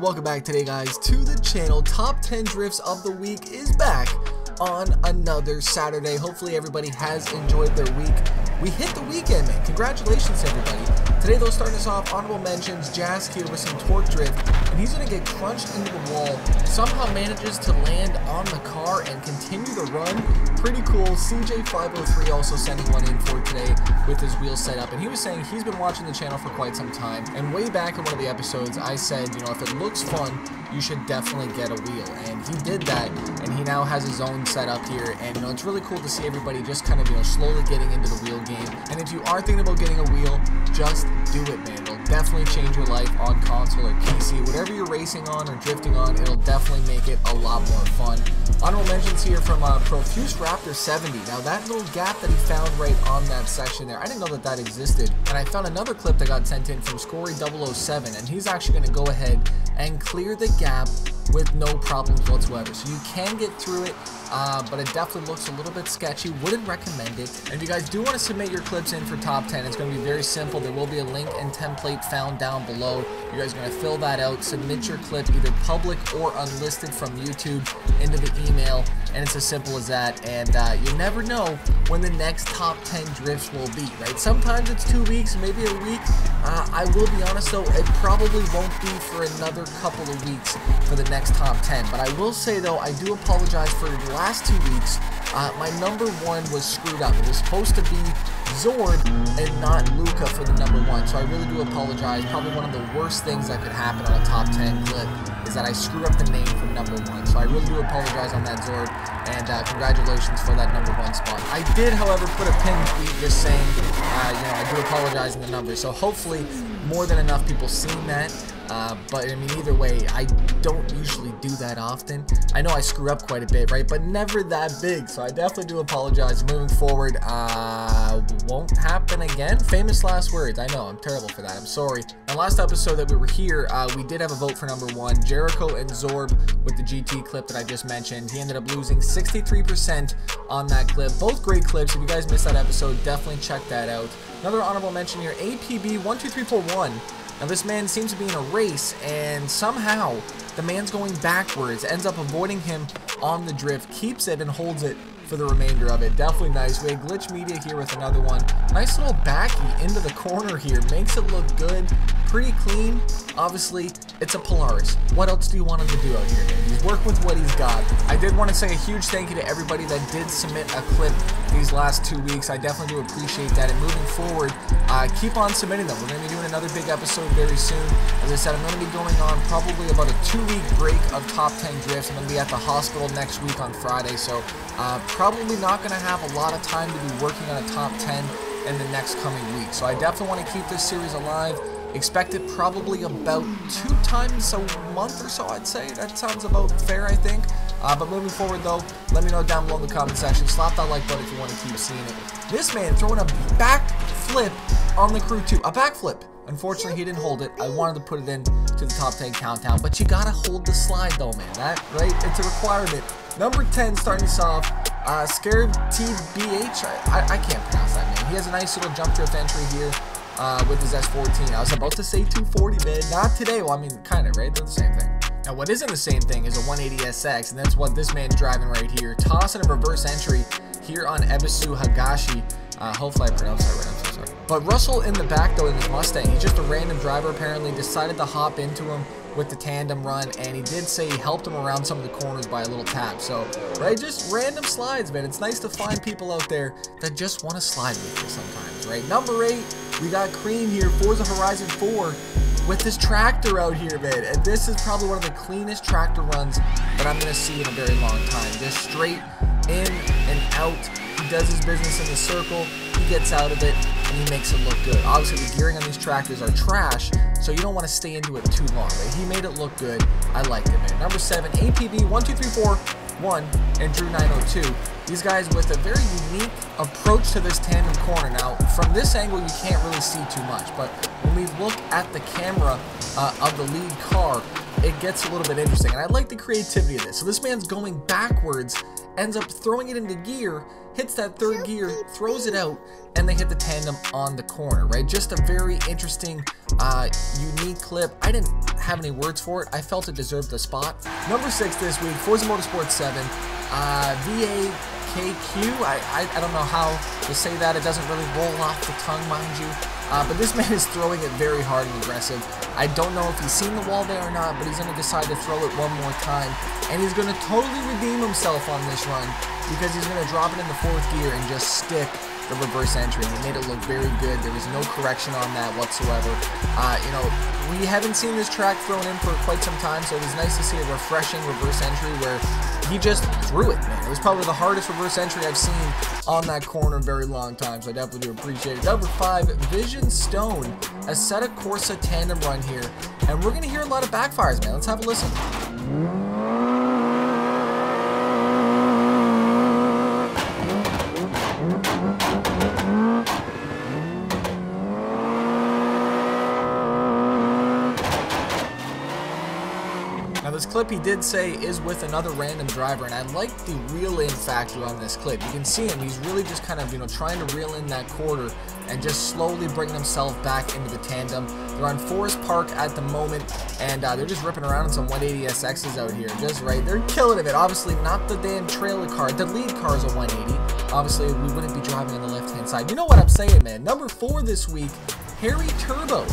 welcome back today, guys, to the channel. Top 10 drifts of the week is back on another Saturday. Hopefully everybody has enjoyed their week. We hit the weekend, man. Congratulations to everybody. Today, though, starting us off, honorable mentions, Jask here with some torque drift, and he's going to get crunched into the wall, somehow manages to land on the car and continue to run. Pretty cool. CJ503 also sending one in for today with his wheel setup, and he was saying he's been watching the channel for quite some time, and way back in one of the episodes, I said, you know, if it looks fun, you should definitely get a wheel, and he did that, and he now has his own setup here, and, you know, it's really cool to see everybody just kind of, you know, slowly getting into the wheel game. And if you are thinking about getting a wheel, just do it, man. It'll definitely change your life on console or PC. Whatever you're racing on or drifting on, it'll definitely make it a lot more fun. Honorable mentions here from Rfactor 70. Now, that little gap that he found right on that section there, I didn't know that that existed. And I found another clip that got sent in from Scory007, and he's actually going to go ahead and clear the gap with no problems whatsoever. So you can get through it, but it definitely looks a little bit sketchy. Wouldn't recommend it. And if you guys do want to submit your clips in for top 10, it's going to be very simple. There will be a link and template found down below. You guys are going to fill that out, submit your clip either public or unlisted from YouTube into the email, and it's as simple as that. And you never know when the next top 10 drifts will be, right? Sometimes it's 2 weeks, maybe a week. I will be honest though, it probably won't be for another couple of weeks for the next top 10. But I will say though, I do apologize for the last 2 weeks. My number one was screwed up. It was supposed to be Zord and not Luca for the number one. So I really do apologize. Probably one of the worst things that could happen on a top 10 clip is that I screwed up the name for number one. So I really do apologize on that, Zord. And congratulations for that number one spot. I did, however, put a pinned tweet just saying, you know, I do apologize in the number. So hopefully more than enough people seen that. But I mean, either way, I don't usually do that often. I know I screw up quite a bit, right? But never that big. So I definitely do apologize. Moving forward, won't happen again. Famous last words. I know, I'm terrible for that. I'm sorry. And last episode that we were here, we did have a vote for number one. Jericho and Zorb with the GT clip that I just mentioned. He ended up losing 63% on that clip. Both great clips. If you guys missed that episode, definitely check that out. Another honorable mention here, APB12341. Now this man seems to be in a race, and somehow the man's going backwards, ends up avoiding him on the drift, keeps it and holds it for the remainder of it. Definitely nice. We had Glitch Media here with another one. Nice little backy into the corner here. Makes it look good. Pretty clean. Obviously, it's a Polaris. What else do you want him to do out here, man? He's working with what he's got. I did want to say a huge thank you to everybody that did submit a clip these last 2 weeks. I definitely do appreciate that. And moving forward, keep on submitting them. We're going to be doing another big episode very soon. As I said, I'm going to be going on probably about a 2-week break of top 10 drifts. I'm going to be at the hospital next week on Friday, so probably not going to have a lot of time to be working on a top 10 in the next coming week. So I definitely want to keep this series alive. Expect it probably about 2 times a month or so, I'd say. That sounds about fair, I think. But moving forward, though, let me know down below in the comment section. Slap that like button if you want to keep seeing it. This man throwing a back flip on the crew, too. A back flip. Unfortunately, he didn't hold it. I wanted to put it in to the top 10 countdown. But you got to hold the slide, though, man. That, right? It's a requirement. Number 10 starting us off. Scared TBH. I can't pronounce that name. He has a nice little jump drift entry here. With his S14. I was about to say 240, man. Not today. Well, I mean, kind of, right? They're the same thing. Now, what isn't the same thing is a 180SX, and that's what this man's driving right here. Tossing a reverse entry here on Ebisu Hagashi. Hopefully I pronounced that right. I'm so sorry. But Russell in the back, though, in his Mustang, he's just a random driver, apparently. Decided to hop into him with the tandem run, and he did say he helped him around some of the corners by a little tap. So, right, just random slides, man. It's nice to find people out there that just want to slide with you sometimes, right? Number 8, we got Cream here, Forza Horizon 4, with this tractor out here, man. And this is probably one of the cleanest tractor runs that I'm going to see in a very long time. Just straight in and out. He does his business in the circle, he gets out of it, and he makes it look good. Obviously, the gearing on these tractors are trash, so you don't want to stay into it too long, right? He made it look good. I liked it, man. Number 7, APB12341 and Drew 902. These guys with a very unique approach to this tandem corner. Now, from this angle, you can't really see too much, but when we look at the camera of the lead car, it gets a little bit interesting, and I like the creativity of this. So this man's going backwards ends up throwing it into gear, hits that third gear, throws it out, and they hit the tandem on the corner, right? Just a very interesting, unique clip. I didn't have any words for it. I felt it deserved the spot. Number 6 this week, Forza Motorsport 7, VAKQ. I don't know how to say that. It doesn't really roll off the tongue, mind you. But this man is throwing it very hard and aggressive. I don't know if he's seen the wall there or not, but he's going to decide to throw it one more time. And he's going to totally redeem himself on this run because he's going to drop it in the 4th gear and just stick the reverse entry. And he made it look very good. There was no correction on that whatsoever. You know, we haven't seen this track thrown in for quite some time, so it was nice to see a refreshing reverse entry where he just threw it, man. It was probably the hardest reverse entry I've seen on that corner in a very long time, so I definitely do appreciate it. Number 5, Vision Stone, a Assetto Corsa tandem run here, and we're going to hear a lot of backfires, man. Let's have a listen. This clip, he did say, is with another random driver, and I like the reel-in factor on this clip. You can see him, he's really just kind of, you know, trying to reel in that quarter and just slowly bringing himself back into the tandem. They're on Forest Park at the moment, and they're just ripping around in some 180 SXs out here, just right. They're killing it. Obviously, not the damn trailer car. The lead car is a 180. Obviously, we wouldn't be driving on the left-hand side. You know what I'm saying, man. Number 4 this week, Harry Turbo.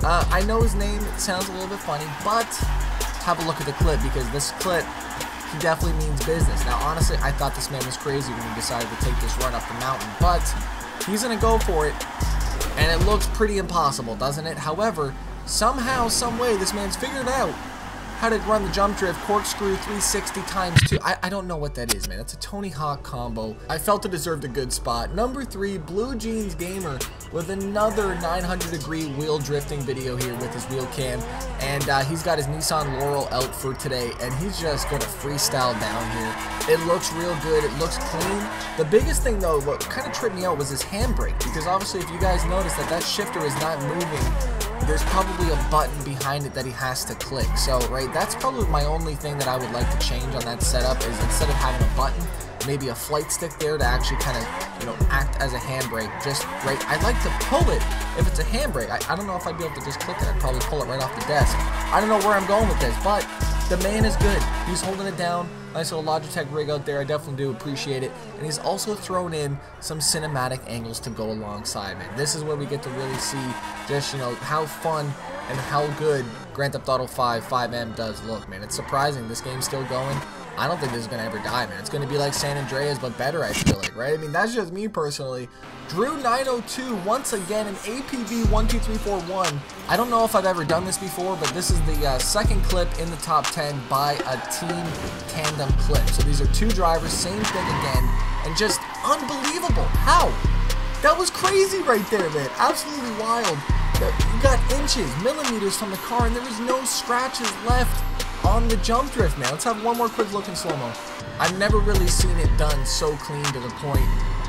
I know his name sounds a little bit funny, but have a look at the clip, because this clip, he definitely means business. Now, honestly, I thought this man was crazy when he decided to take this run up the mountain, but he's going to go for it, and it looks pretty impossible, doesn't it? However, somehow, some way, this man's figured out how to run the jump drift, corkscrew 360 times 2. I don't know what that is, man. It's a Tony Hawk combo. I felt it deserved a good spot. Number 3, Blue Jeans Gamer with another 900-degree wheel drifting video here with his wheel cam. And he's got his Nissan Laurel out for today, and he's just going to freestyle down here. It looks real good. It looks clean. The biggest thing, though, what kind of tripped me out was his handbrake, because obviously if you guys notice that shifter is not moving, there's probably a button behind it that he has to click. So, right, that's probably my only thing that I would like to change on that setup, is instead of having a button, maybe a flight stick there to actually kind of, you know, act as a handbrake. Just, right, I'd like to pull it if it's a handbrake. I don't know if I'd be able to just click it. I'd probably pull it right off the desk. I don't know where I'm going with this, but the man is good. He's holding it down. Nice little Logitech rig out there. I definitely do appreciate it. And he's also thrown in some cinematic angles to go alongside, man. This is where we get to really see just, you know, how fun and how good Grand Theft Auto 5M does look, man. It's surprising this game's still going. I don't think this is going to ever die, man. It's going to be like San Andreas, but better, I feel like, right? I mean, that's just me personally. Drew 902, once again, an APV 12341. I don't know if I've ever done this before, but this is the second clip in the top 10 by a team tandem clip. So these are 2 drivers, same thing again, and just unbelievable. How? That was crazy right there, man. Absolutely wild. You got inches, millimeters from the car, and there was no scratches left on the jump drift, man. Let's have one more quick look in slow-mo. I've never really seen it done so clean to the point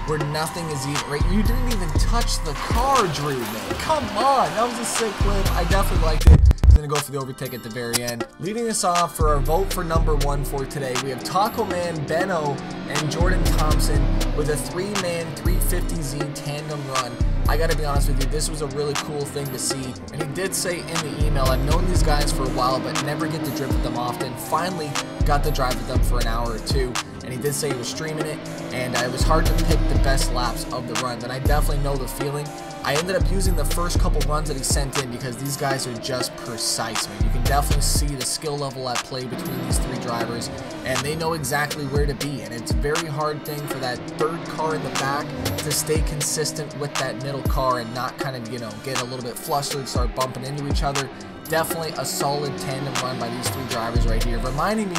where nothing is even, right? You didn't even touch the car, Drew, man. Come on, that was a sick clip. I definitely liked it. I'm gonna go for the overtake at the very end. Leading us off for our vote for number 1 for today, we have Taco Man, Benno, and Jordan Thompson with a 3-man 350Z tandem run. I gotta be honest with you, this was a really cool thing to see. And he did say in the email, I've known these guys for a while, but never get to drift with them often. Finally got to drive with them for an hour or 2. And he did say he was streaming it, and it was hard to pick the best laps of the runs, and I definitely know the feeling. I ended up using the first couple runs that he sent in because these guys are just precise, man. You can definitely see the skill level at play between these 3 drivers, and they know exactly where to be, and it's a very hard thing for that third car in the back to stay consistent with that middle car and not kind of, you know, get a little bit flustered, start bumping into each other. Definitely a solid tandem run by these 3 drivers right here, reminding me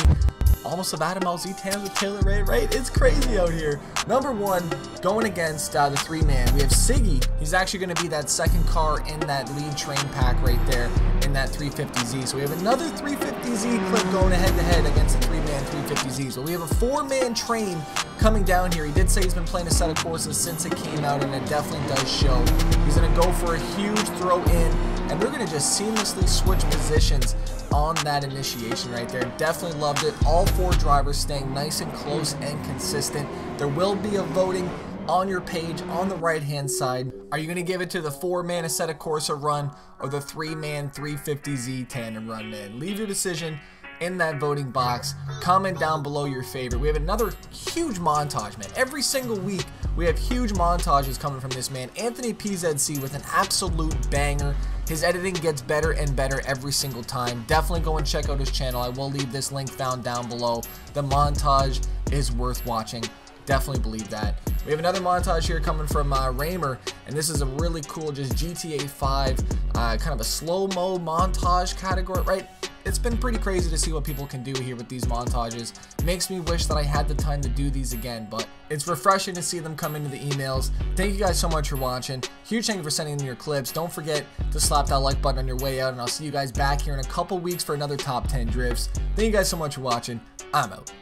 almost of Adam LZ tandems with Taylor Ray, right? It's crazy out here. Number 1, going against the 3-man, we have Siggy. He's actually going to be that second car in that lead train pack right there in that 350Z. So we have another 350Z clip going head-to-head against the 3-man 350Z. So we have a 4-man train coming down here. He did say he's been playing Assetto Corsa since it came out, and it definitely does show. He's going to go for a huge throw in and we're going to just seamlessly switch positions on that initiation right there. Definitely loved it. All 4 drivers staying nice and close and consistent. There will be a voting on your page on the right hand side. Are you going to give it to the 4-man Assetto Corsa run or the 3-man 350Z tandem run, man? Leave your decision in that voting box. Comment down below your favorite. We have another huge montage, man. Every single week we have huge montages coming from this man, Anthony PZC, with an absolute banger. His editing gets better and better every single time. Definitely go and check out his channel. I will leave this link found down below. The montage is worth watching. Definitely believe that. We have another montage here coming from Raymer, and this is a really cool just GTA 5 kind of a slow-mo montage category, right? It's been pretty crazy to see what people can do here with these montages. Makes me wish that I had the time to do these again, but it's refreshing to see them come into the emails. Thank you guys so much for watching. Huge thank you for sending in your clips. Don't forget to slap that like button on your way out, and I'll see you guys back here in a couple weeks for another top 10 drifts. Thank you guys so much for watching. I'm out.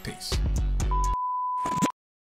Peace.